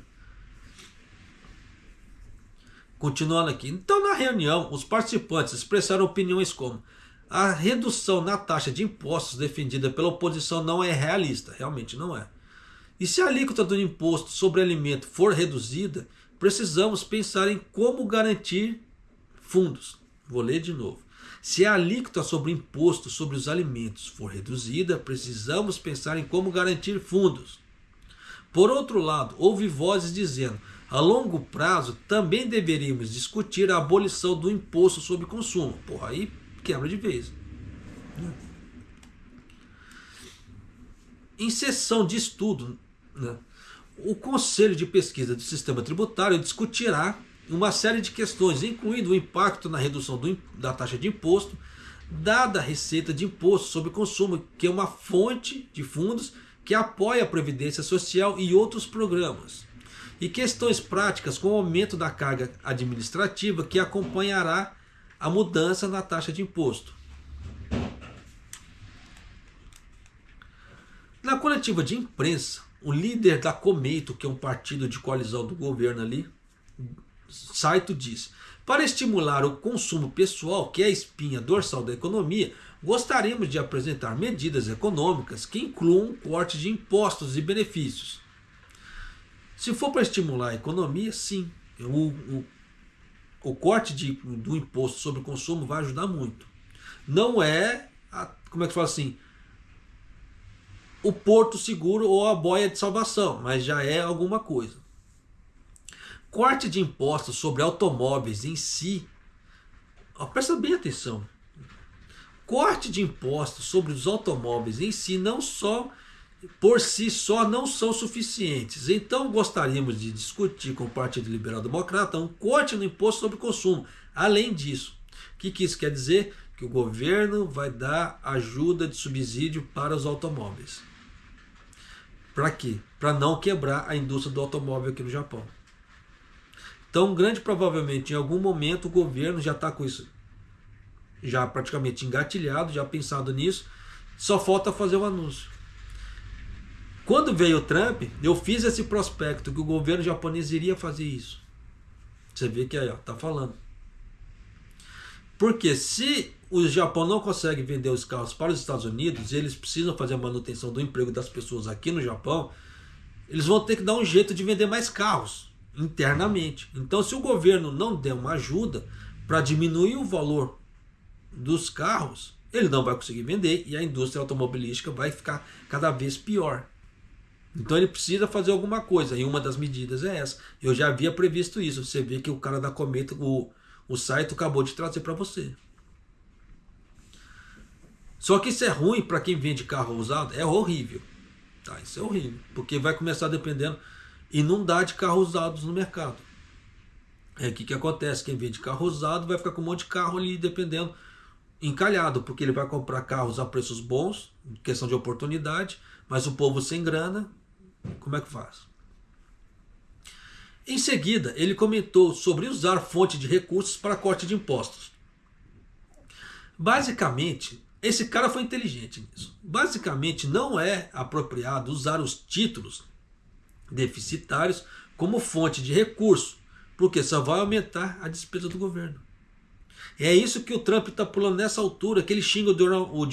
Continuando aqui. Então, na reunião, os participantes expressaram opiniões como: a redução na taxa de impostos defendida pela oposição não é realista. Realmente não é. E se a alíquota do imposto sobre alimento for reduzida, precisamos pensar em como garantir fundos. Vou ler de novo. Se a alíquota sobre o imposto sobre os alimentos for reduzida, precisamos pensar em como garantir fundos. Por outro lado, houve vozes dizendo: a longo prazo também deveríamos discutir a abolição do imposto sobre consumo. Porra, aí quebra de vez. Em sessão de estudo, né, o Conselho de Pesquisa do Sistema Tributário discutirá uma série de questões, incluindo o impacto na redução da taxa de imposto, dada a receita de imposto sobre consumo, que é uma fonte de fundos que apoia a Previdência Social e outros programas, e questões práticas com o aumento da carga administrativa que acompanhará a mudança na taxa de imposto. Na coletiva de imprensa, o líder da Komeito, que é um partido de coalizão do governo ali, Saito disse: para estimular o consumo pessoal, que é a espinha dorsal da economia, gostaríamos de apresentar medidas econômicas que incluam um corte de impostos e benefícios. Se for para estimular a economia, sim, o corte do imposto sobre o consumo vai ajudar muito. Não é, como é que fala assim, o porto seguro ou a boia de salvação, mas já é alguma coisa. Corte de impostos sobre automóveis em si, presta bem atenção. Corte de impostos sobre os automóveis em si por si só não são suficientes. Então gostaríamos de discutir com o Partido Liberal Democrata um corte no imposto sobre consumo. Além disso, o que isso quer dizer? Que que o governo vai dar ajuda de subsídio para os automóveis. Para quê? Para não quebrar a indústria do automóvel aqui no Japão. Então, grande provavelmente, em algum momento, o governo já está com isso já praticamente engatilhado, já pensado nisso, só falta fazer o anúncio. Quando veio o Trump, eu fiz esse prospecto que o governo japonês iria fazer isso. Você vê que aí, ó, tá falando. Porque se o Japão não consegue vender os carros para os Estados Unidos, eles precisam fazer a manutenção do emprego das pessoas aqui no Japão, eles vão ter que dar um jeito de vender mais carros internamente. Então, se o governo não der uma ajuda para diminuir o valor dos carros, ele não vai conseguir vender e a indústria automobilística vai ficar cada vez pior. Então ele precisa fazer alguma coisa, e uma das medidas é essa. Eu já havia previsto isso. Você vê que o cara da Cometa, o site acabou de trazer para você. Só que isso é ruim para quem vende carro usado, é horrível. Tá, isso é horrível, porque vai começar dependendo inundar de carros usados no mercado. É o que acontece, quem vende carro usado vai ficar com um monte de carro ali dependendo encalhado, porque ele vai comprar carros a preços bons, questão de oportunidade, mas o povo sem grana, como é que faz? Em seguida, ele comentou sobre usar fonte de recursos para corte de impostos. Basicamente, esse cara foi inteligente nisso. Basicamente, não é apropriado usar os títulos deficitários como fonte de recurso, porque só vai aumentar a despesa do governo. É isso que o Trump está pulando nessa altura, que ele xinga o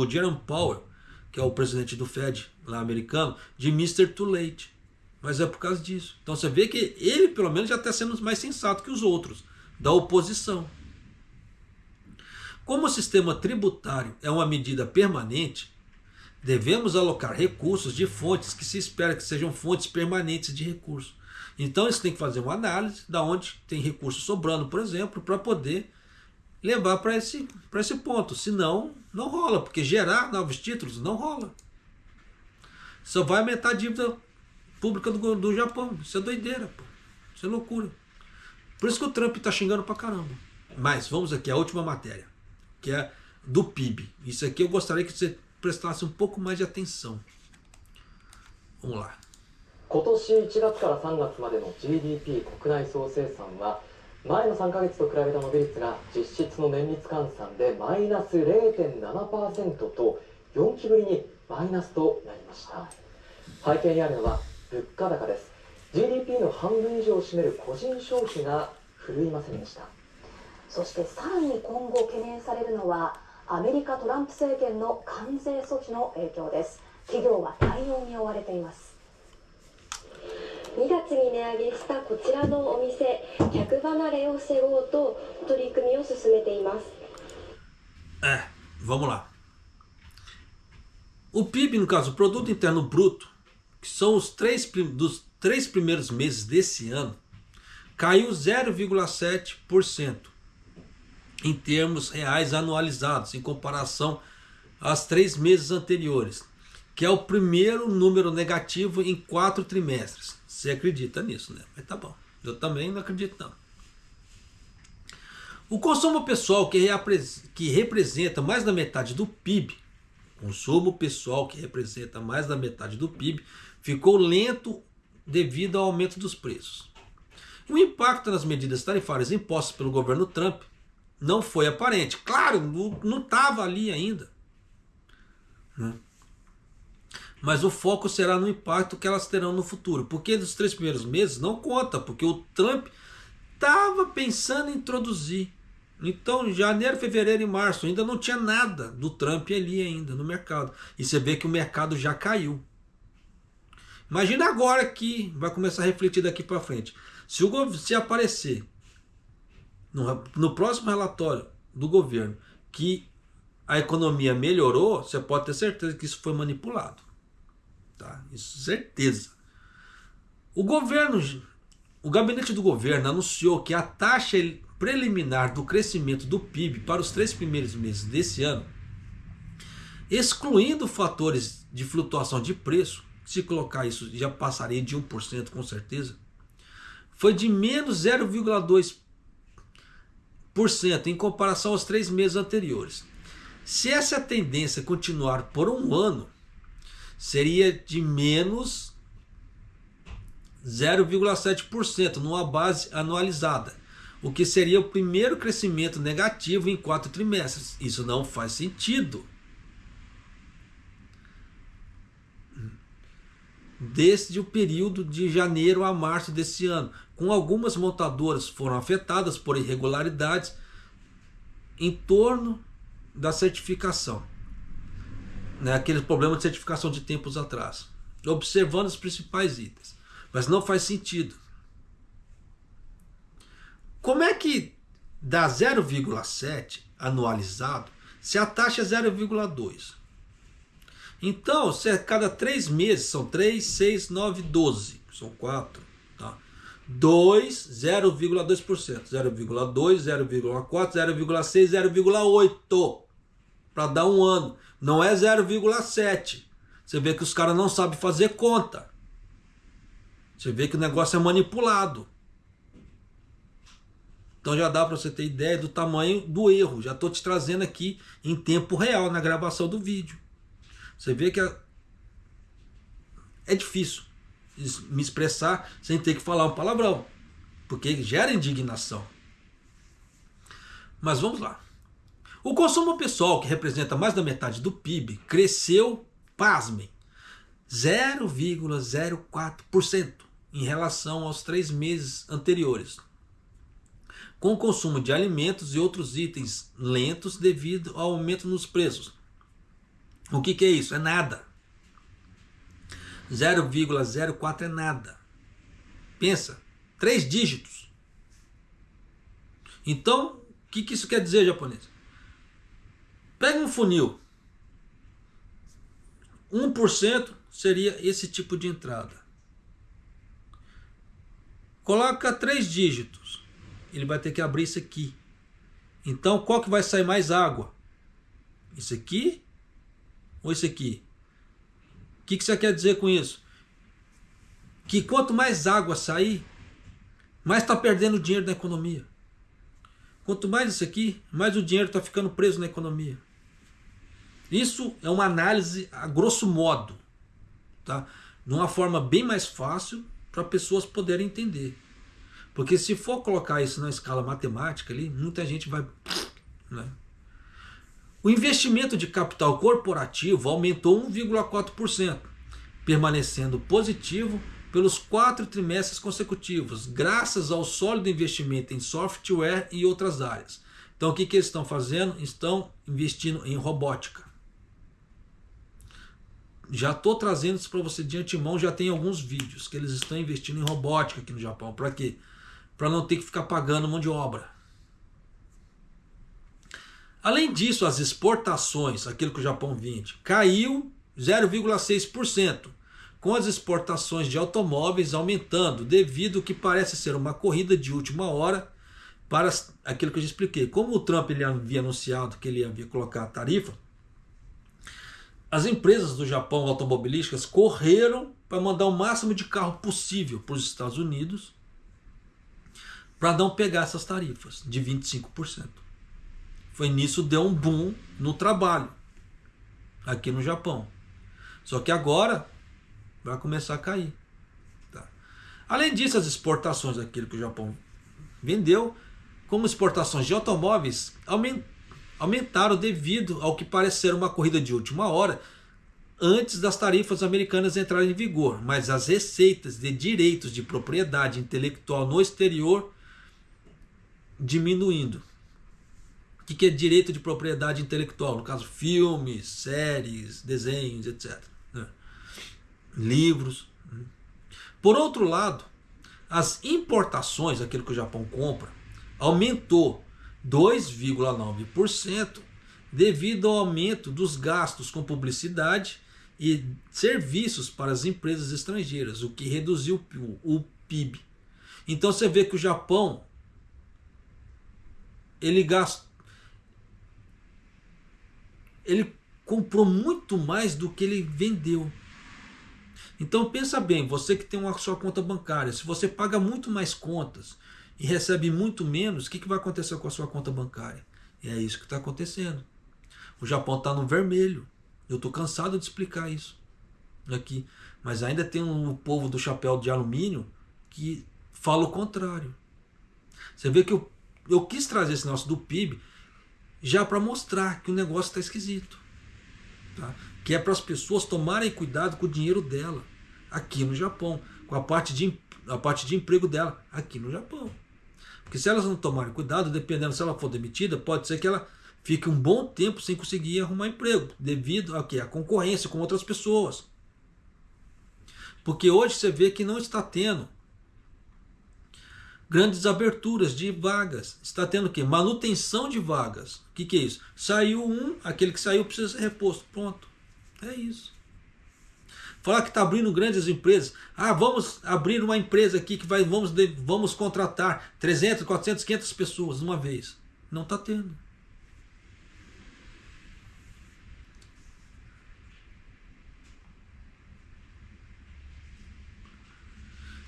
Jerome Powell, que é o presidente do Fed lá americano, de Mr. Too Late. Mas é por causa disso. Então você vê que ele pelo menos já está sendo mais sensato que os outros, da oposição. Como o sistema tributário é uma medida permanente, devemos alocar recursos de fontes que se espera que sejam fontes permanentes de recursos. Então eles têm que fazer uma análise de onde tem recurso sobrando, por exemplo, para poder levar para esse ponto. Senão, não rola, porque gerar novos títulos não rola. Só vai aumentar a dívida pública do Japão. Isso é doideira, pô. Isso é loucura. Por isso que o Trump está xingando pra caramba. Mas vamos aqui à última matéria, que é do PIB. Isso aqui eu gostaria que você prestasse um pouco mais de atenção. Vamos lá. 今年1月から3月までの GDP 国内総生産は前の3ヶ月と比べた伸び率が実質の年率換算でマイナス 0.7% と4期ぶりにマイナスとなりました。背景にあるのは物価高です。 GDP の半分以上を占める個人消費が振るいませんでした。そしてさらに今後懸念されるのはアメリカトランプ政権の関税措置の影響です。企業は対応に追われています。2月に値上げしたこちらのお店、客離れを防ごうと取り組みを進めています。Vamos lá. O PIB, no caso, o Produto Interno Bruto, que são dos 3 primeiros meses desse ano, caiu 0,7% em termos reais anualizados, em comparação aos 3 meses anteriores, que é o primeiro número negativo em 4 trimestres. Você acredita nisso, né? Mas tá bom. Eu também não acredito, não. O consumo pessoal, que representa mais da metade do PIB, ficou lento devido ao aumento dos preços. O impacto nas medidas tarifárias impostas pelo governo Trump não foi aparente. Claro, não estava ali ainda, né? Mas o foco será no impacto que elas terão no futuro. Porque nos 3 primeiros meses não conta, porque o Trump estava pensando em introduzir. Então, janeiro, fevereiro e março, ainda não tinha nada do Trump ali ainda no mercado. E você vê que o mercado já caiu. Imagina agora que vai começar a refletir daqui para frente. Se aparecer no próximo relatório do governo que a economia melhorou, você pode ter certeza que isso foi manipulado. Tá? Isso, certeza. O gabinete do governo anunciou que a taxa preliminar do crescimento do PIB para os 3 primeiros meses desse ano, excluindo fatores de flutuação de preço, se colocar isso já passaria de 1% com certeza, foi de menos 0,2%, em comparação aos 3 meses anteriores. Se essa tendência continuar por um ano, seria de menos 0,7% numa base anualizada, o que seria o primeiro crescimento negativo em 4 trimestres. Isso não faz sentido. Desde o período de janeiro a março desse ano, com algumas montadoras foram afetadas por irregularidades em torno da certificação, né? Aquele problema de certificação de tempos atrás, observando os principais itens, mas não faz sentido. Como é que dá 0,7 anualizado se a taxa é 0,2? Então, se a cada 3 meses, são 3, 6, 9, 12, são 4, tá? 2, 0,2%, 0,2, 0,4, 0,6, 0,8, para dar um ano, não é 0,7. Você vê que os caras não sabem fazer conta, você vê que o negócio é manipulado. Então já dá para você ter ideia do tamanho do erro, já estou te trazendo aqui em tempo real na gravação do vídeo. Você vê que é difícil me expressar sem ter que falar um palavrão, porque gera indignação. Mas vamos lá. O consumo pessoal, que representa mais da metade do PIB, cresceu, pasmem, 0,04% em relação aos 3 meses anteriores, com o consumo de alimentos e outros itens lentos devido ao aumento nos preços. O que é isso? É nada. 0,04 é nada. Pensa, 3 dígitos. Então, o que isso quer dizer, japonês? Pega um funil. 1% seria esse tipo de entrada. Coloca 3 dígitos. Ele vai ter que abrir isso aqui. Então, qual que vai sair mais água? Isso aqui ou esse aqui? O que você quer dizer com isso? Que quanto mais água sair, mais está perdendo dinheiro na economia. Quanto mais isso aqui, mais o dinheiro está ficando preso na economia. Isso é uma análise a grosso modo, tá? De uma forma bem mais fácil para pessoas poderem entender. Porque se for colocar isso na escala matemática ali, muita gente vai, né? O investimento de capital corporativo aumentou 1,4%, permanecendo positivo pelos 4 trimestres consecutivos, graças ao sólido investimento em software e outras áreas. Então o que eles estão fazendo? Estão investindo em robótica. Já estou trazendo isso para você de antemão, já tem alguns vídeos que eles estão investindo em robótica aqui no Japão. Para quê? Para não ter que ficar pagando mão de obra. Além disso, as exportações, aquilo que o Japão vende, caiu 0,6%, com as exportações de automóveis aumentando, devido ao que parece ser uma corrida de última hora para aquilo que eu já expliquei. Como o Trump ele havia anunciado que ele havia colocado a tarifa, as empresas do Japão automobilísticas correram para mandar o máximo de carro possível para os Estados Unidos para não pegar essas tarifas de 25%. Foi nisso deu um boom no trabalho aqui no Japão. Só que agora vai começar a cair. Tá? Além disso, as exportações daquilo que o Japão vendeu, como exportações de automóveis, aumentaram devido ao que parece ser uma corrida de última hora antes das tarifas americanas entrarem em vigor. Mas as receitas de direitos de propriedade intelectual no exterior diminuindo. O que é direito de propriedade intelectual? No caso, filmes, séries, desenhos, etc. Livros. Por outro lado, as importações, aquilo que o Japão compra, aumentou 2,9% devido ao aumento dos gastos com publicidade e serviços para as empresas estrangeiras, o que reduziu o PIB. Então você vê que o Japão ele comprou muito mais do que ele vendeu. Então pensa bem, você que tem uma sua conta bancária, se você paga muito mais contas e recebe muito menos, o que vai acontecer com a sua conta bancária? E é isso que está acontecendo. O Japão está no vermelho. Eu estou cansado de explicar isso aqui. Mas ainda tem um povo do chapéu de alumínio que fala o contrário. Você vê que eu quis trazer esse negócio do PIB já para mostrar que o negócio está esquisito. Tá? Que é para as pessoas tomarem cuidado com o dinheiro dela aqui no Japão, com a parte de emprego dela aqui no Japão. Porque se elas não tomarem cuidado, dependendo se ela for demitida, pode ser que ela fique um bom tempo sem conseguir arrumar emprego, devido a quê? A concorrência com outras pessoas. Porque hoje você vê que não está tendo grandes aberturas de vagas. Está tendo o quê? Manutenção de vagas. O que é isso? Saiu aquele que saiu precisa ser reposto. Pronto. É isso. Falar que está abrindo grandes empresas. Vamos abrir uma empresa aqui que vamos contratar 300, 400, 500 pessoas de uma vez. Não está tendo.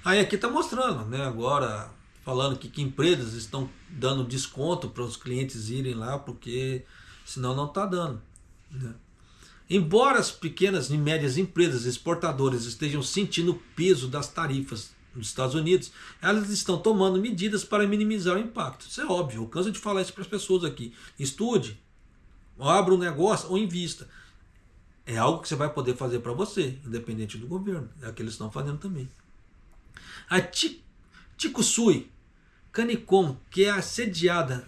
Aí aqui está mostrando, né? Agora falando que empresas estão dando desconto para os clientes irem lá, porque senão não está dando, né? Embora as pequenas e médias empresas exportadoras estejam sentindo o peso das tarifas nos Estados Unidos, elas estão tomando medidas para minimizar o impacto. Isso é óbvio, eu canso de falar isso para as pessoas aqui. Estude, abra um negócio ou invista. É algo que você vai poder fazer para você, independente do governo. É o que eles estão fazendo também. A Chikusui Canicom, que é sediada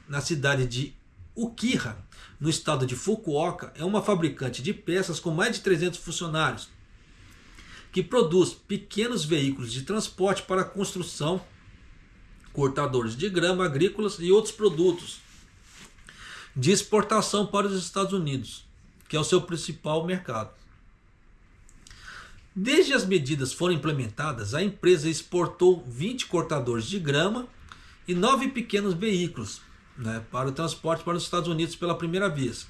na cidade de Ukiha, no estado de Fukuoka, é uma fabricante de peças com mais de 300 funcionários, que produz pequenos veículos de transporte para construção, cortadores de grama agrícolas e outros produtos de exportação para os Estados Unidos, que é o seu principal mercado. Desde as medidas foram implementadas, a empresa exportou 20 cortadores de grama e 9 pequenos veículos, né, para o transporte para os Estados Unidos pela primeira vez.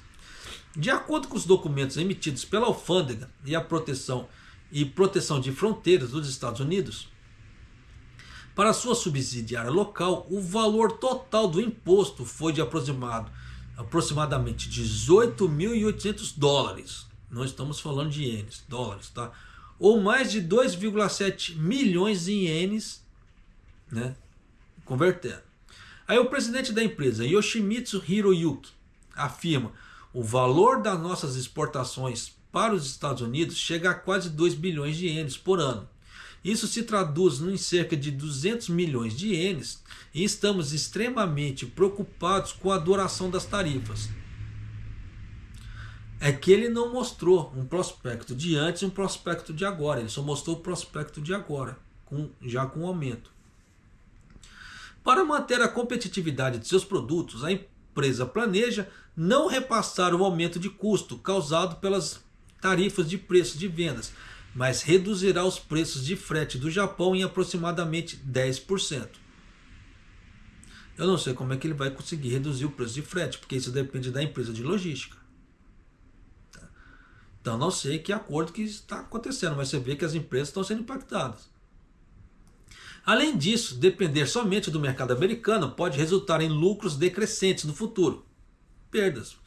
De acordo com os documentos emitidos pela alfândega e a proteção de fronteiras dos Estados Unidos, para sua subsidiária local, o valor total do imposto foi de aproximadamente $18.800. Não estamos falando de ienes, dólares, tá? Ou mais de 2,7 milhões em ienes, né, convertendo. Aí o presidente da empresa, Yoshimitsu Hiroyuki, afirma: o valor das nossas exportações para os Estados Unidos chega a quase 2 bilhões de ienes por ano. Isso se traduz em cerca de 200 milhões de ienes e estamos extremamente preocupados com a duração das tarifas. É que ele não mostrou um prospecto de antes e um prospecto de agora. Ele só mostrou o prospecto de agora, já com aumento. Para manter a competitividade de seus produtos, a empresa planeja não repassar o aumento de custo causado pelas tarifas de preço de vendas, mas reduzirá os preços de frete do Japão em aproximadamente 10%. Eu não sei como é que ele vai conseguir reduzir o preço de frete, porque isso depende da empresa de logística. Então não sei que acordo que está acontecendo, mas você vê que as empresas estão sendo impactadas. Além disso, depender somente do mercado americano pode resultar em lucros decrescentes no futuro. Perdas.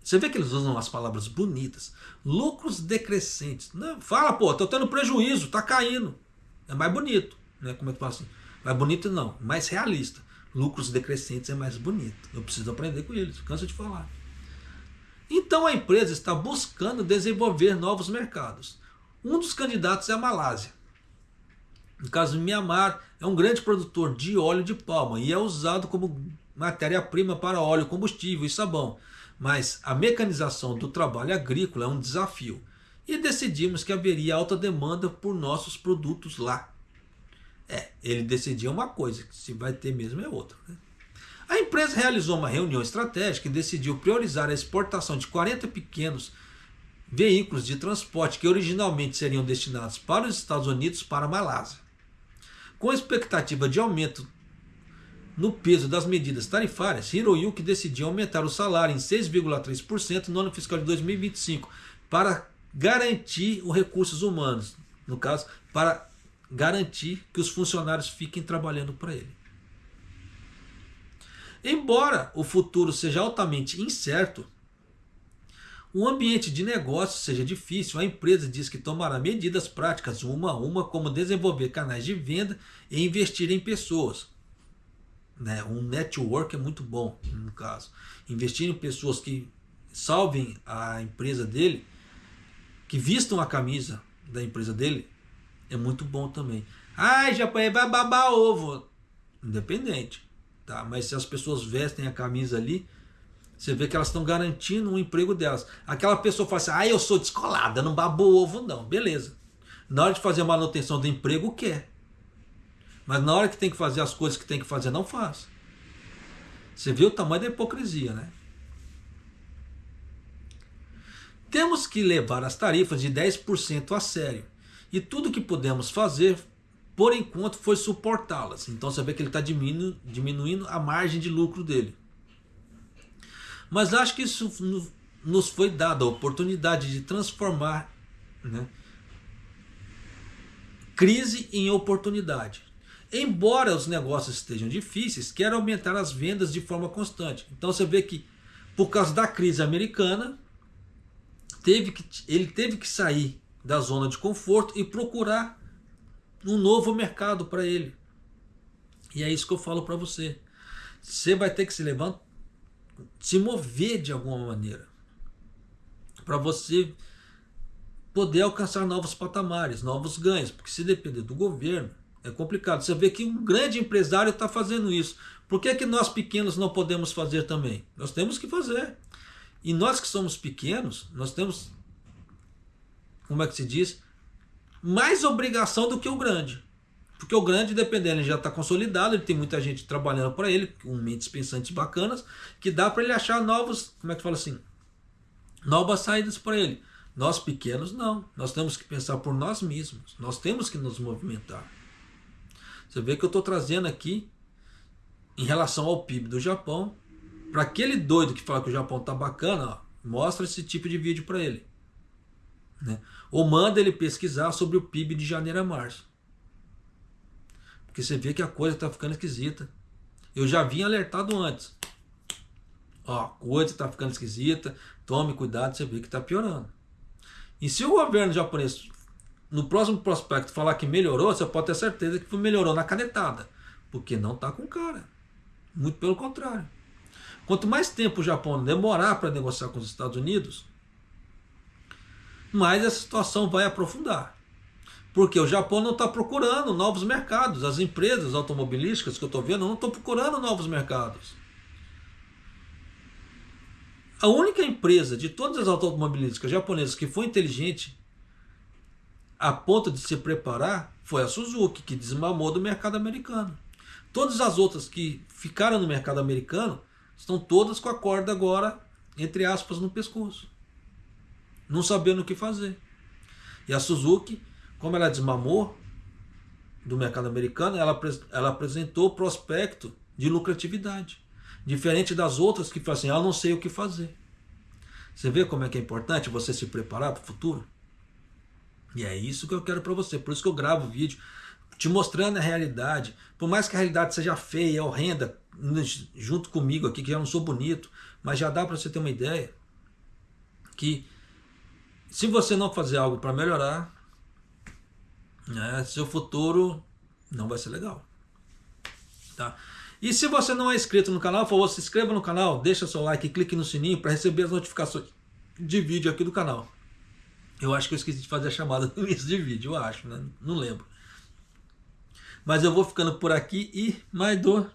Você vê que eles usam as palavras bonitas. Lucros decrescentes. Não, fala, pô, estou tendo prejuízo, está caindo. É mais bonito, né? Como é que fala assim? Mais bonito não, mais realista. Lucros decrescentes é mais bonito. Eu preciso aprender com eles, canso de falar. Então a empresa está buscando desenvolver novos mercados. Um dos candidatos é a Malásia. No caso, Mianmar é um grande produtor de óleo de palma e é usado como matéria-prima para óleo, combustível e sabão. Mas a mecanização do trabalho agrícola é um desafio. E decidimos que haveria alta demanda por nossos produtos lá. Ele decidiu uma coisa, que se vai ter mesmo é outra, né? A empresa realizou uma reunião estratégica e decidiu priorizar a exportação de 40 pequenos veículos de transporte que originalmente seriam destinados para os Estados Unidos para a Malásia. Com a expectativa de aumento no peso das medidas tarifárias, Hiroyuki decidiu aumentar o salário em 6,3% no ano fiscal de 2025 para garantir os recursos humanos, no caso, para garantir que os funcionários fiquem trabalhando para ele. Embora o futuro seja altamente incerto, o ambiente de negócio seja difícil, a empresa diz que tomará medidas práticas uma a uma, como desenvolver canais de venda e investir em pessoas. Né? Um network é muito bom, no caso. Investir em pessoas que salvem a empresa dele, que vistam a camisa da empresa dele, é muito bom também. Ai, Japão, vai babar ovo. Independente. Tá? Mas se as pessoas vestem a camisa ali, você vê que elas estão garantindo o emprego delas. Aquela pessoa fala assim, eu sou descolada, não babo ovo não. Beleza. Na hora de fazer a manutenção do emprego, quer. Mas na hora que tem que fazer as coisas que tem que fazer, não faz. Você vê o tamanho da hipocrisia, né? Temos que levar as tarifas de 10% a sério. E tudo que podemos fazer, por enquanto, foi suportá-las. Então você vê que ele está diminuindo a margem de lucro dele. Mas acho que isso nos foi dado a oportunidade de transformar, né, crise em oportunidade. Embora os negócios estejam difíceis, quero aumentar as vendas de forma constante. Então você vê que, por causa da crise americana, ele teve que sair da zona de conforto e procurar um novo mercado para ele. E é isso que eu falo para você. Você vai ter que se levantar, se mover de alguma maneira, para você poder alcançar novos patamares, novos ganhos, porque se depender do governo é complicado. Você vê que um grande empresário está fazendo isso. Por que nós pequenos não podemos fazer também? Nós temos que fazer. E nós que somos pequenos, nós temos, como é que se diz, mais obrigação do que o grande. Porque o grande, dependendo, ele já está consolidado, ele tem muita gente trabalhando para ele, com mentes pensantes bacanas, que dá para ele achar novos, como é que fala assim, novas saídas para ele. Nós pequenos não, nós temos que pensar por nós mesmos, nós temos que nos movimentar. Você vê que eu estou trazendo aqui, em relação ao PIB do Japão, para aquele doido que fala que o Japão está bacana, ó, mostra esse tipo de vídeo para ele. Né? Ou manda ele pesquisar sobre o PIB de janeiro a março. Porque você vê que a coisa está ficando esquisita. Eu já vinha alertado antes. Ó, a coisa está ficando esquisita, tome cuidado, você vê que está piorando. E se o governo japonês, no próximo prospecto, falar que melhorou, você pode ter certeza que melhorou na canetada. Porque não está com cara. Muito pelo contrário. Quanto mais tempo o Japão demorar para negociar com os Estados Unidos, mais essa situação vai aprofundar. Porque o Japão não está procurando novos mercados. As empresas automobilísticas que eu estou vendo não estão procurando novos mercados. A única empresa de todas as automobilísticas japonesas que foi inteligente a ponto de se preparar foi a Suzuki, que desmamou do mercado americano. Todas as outras que ficaram no mercado americano estão todas com a corda agora, entre aspas, no pescoço. Não sabendo o que fazer. E a Suzuki, como ela desmamou do mercado americano, ela apresentou o prospecto de lucratividade. Diferente das outras que falam assim, eu não sei o que fazer. Você vê como é que é importante você se preparar para o futuro? E é isso que eu quero para você. Por isso que eu gravo vídeo te mostrando a realidade. Por mais que a realidade seja feia, horrenda, junto comigo aqui, que já não sou bonito, mas já dá para você ter uma ideia que se você não fazer algo para melhorar, né, seu futuro não vai ser legal. Tá? E se você não é inscrito no canal, por favor, se inscreva no canal, deixa seu like e clique no sininho para receber as notificações de vídeo aqui do canal. Eu acho que eu esqueci de fazer a chamada no início de vídeo, eu acho, né? Não lembro. Mas eu vou ficando por aqui e mais dor.